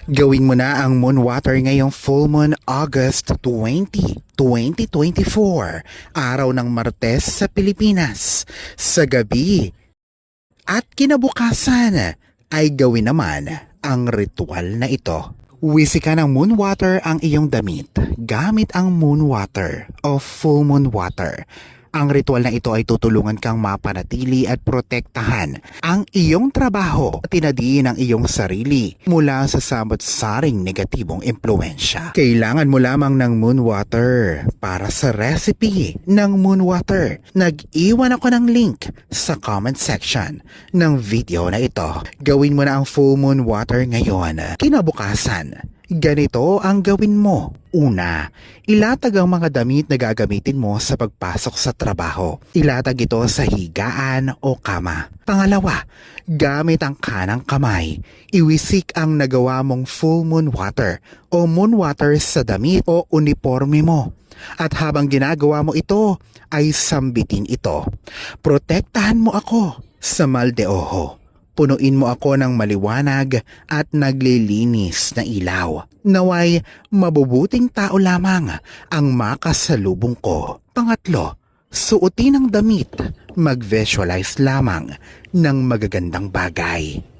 Gawin mo na ang moon water ngayong full moon August 20, 2024, araw ng Martes sa Pilipinas, sa gabi. At kinabukasan ay gawin naman ang ritual na ito. Wisikan ng moon water ang iyong damit gamit ang moon water o full moon water. Ang ritual na ito ay tutulungan kang mapanatili at protektahan ang iyong trabaho at tinadiin ang iyong sarili mula sa samot-saring negatibong impluensya. Kailangan mo lamang ng moon water para sa recipe ng moon water. Nag-iwan ako ng link sa comment section ng video na ito. Gawin mo na ang full moon water ngayon. Kinabukasan, ganito ang gawin mo. Una, ilatag ang mga damit na gagamitin mo sa pagpasok sa trabaho. Ilatag ito sa higaan o kama. Pangalawa, gamit ang kanang kamay. Iwisik ang nagawa mong full moon water o moon water sa damit o uniforme mo. At habang ginagawa mo ito, ay sambitin ito. Protektahan mo ako sa mal de ojo. Punuin mo ako ng maliwanag at naglilinis na ilaw. Naway, mabubuting tao lamang ang makasalubong ko. Pangatlo, suotin ang damit. Mag-visualize lamang ng magagandang bagay.